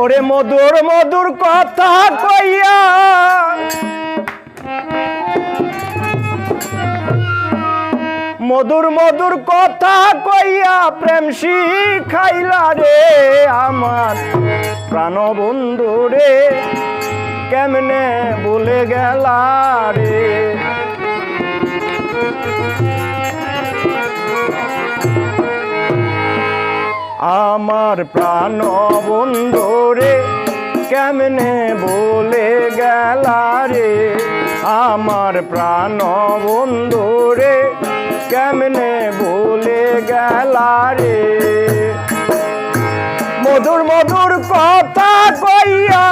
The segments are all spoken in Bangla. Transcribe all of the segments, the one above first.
ওরে মধুর মধুর কথা কইয়া মধুর মধুর কথা কইয়া প্রেম শিখাইলা রে আমার প্রাণবন্ধু রে কেমনে ভুলে গেলা রে আমার প্রাণবন্ধু রে কেমনে ভুলে গেলা রে আমার প্রাণবন্ধু রে কেমনে ভুলে গেলা রে মধুর মধুর কথা কইয়া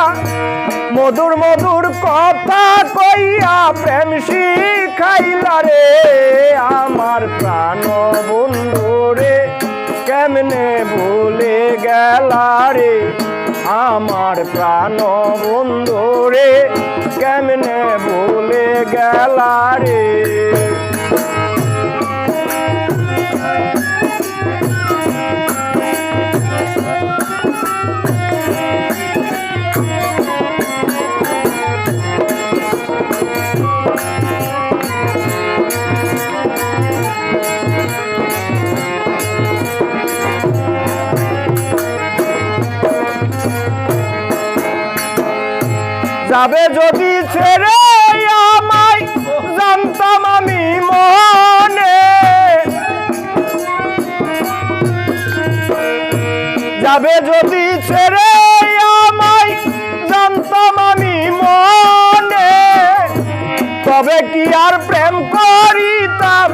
মধুর মধুর কথা কইয়া প্রেম শিখাইলা রে আমার প্রাণবন্ধু রে কেমনে ভুলে গেলা রে আমার প্রাণবন্ধু রে কেমনে ভুলে গেলা রে যাবে যদি ছেড়ে আমায় জানতাম আমি মনে যাবে যদি ছেড়ে আমায় জানতাম আমি মনে তবে কি আর প্রেম করিতাম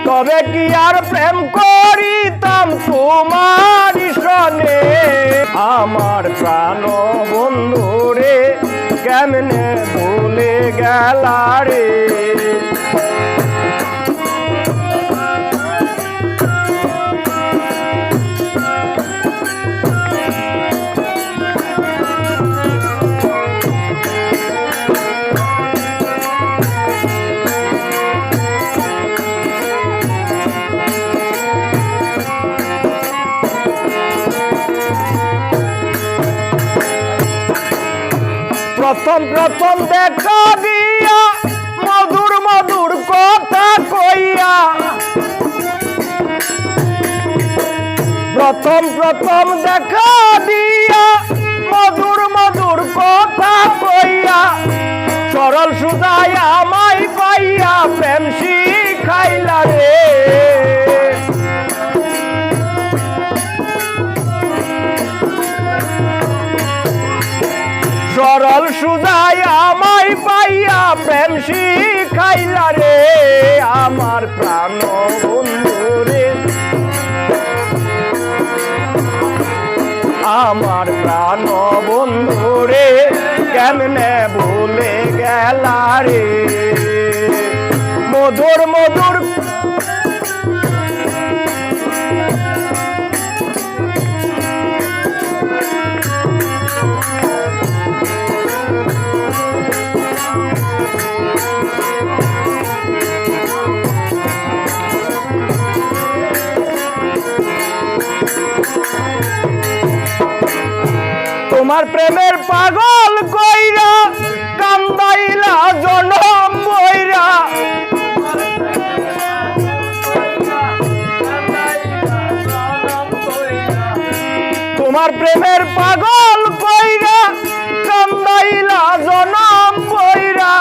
তবে কি আর প্রেম করিতাম তোমার সনে আমার প্রাণবন্ধু রে কেমনে ভুলে গেলা রে প্রথম প্রথম দেখা দিয়া মধুর মধুর কথা কইয়া প্রথম প্রথম দেখা দিয়া মধুর মধুর কথা কইয়া সরল সুদাই আমায় পাইয়া প্রেম শিখাইলা রে সরল সুজাই আমায় পাইয়া প্রেম শিখাইলা রে আমার প্রাণবন্ধু রে আমার প্রাণবন্ধু রে কেমনে ভুলে গেলা রে মধুর মধুর তোমার প্রেমের পাগল কইরা কান্দাইলা জনম বইরা তোমার প্রেমের পাগল কইরা কান্দাইলা জনম বইরা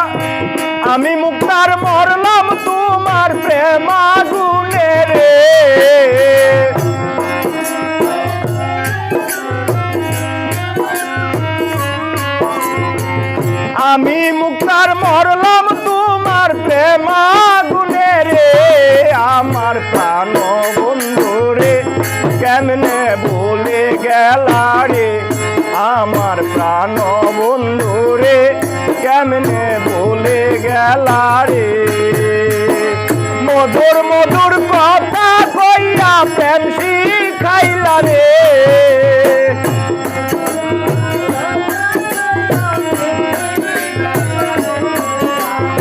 আমি মুক্তার মরলাম তোমার প্রেম আগুনে রে আমি মুক্তার মরলাম তোমার প্রেম আগুনে রে আমার প্রাণবন্ধু রে কেমনে ভুলে গেলা রে আমার প্রাণবন্ধু রে কেমনে ভুলে গেলা রে মধুর মধুর কথা কইয়া প্রেম শিখাইলা রে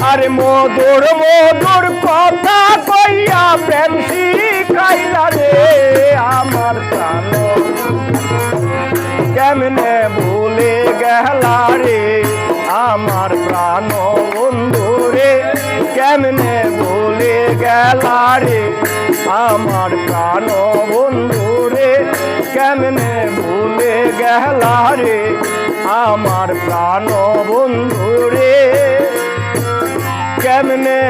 আরে মধুর মধুর কথা কইয়া প্রেম শিখাইলা রে আমার গেলা রে আমার প্রাণ বন্ধু রে কেমনে ভুলে গেলা রে আমার প্রাণ বন্ধু রে কেমনে ভুলে গেলা রে আমার প্রাণ বন্ধু রে কেমনে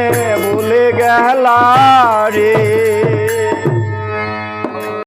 ভুলে গেলা রে।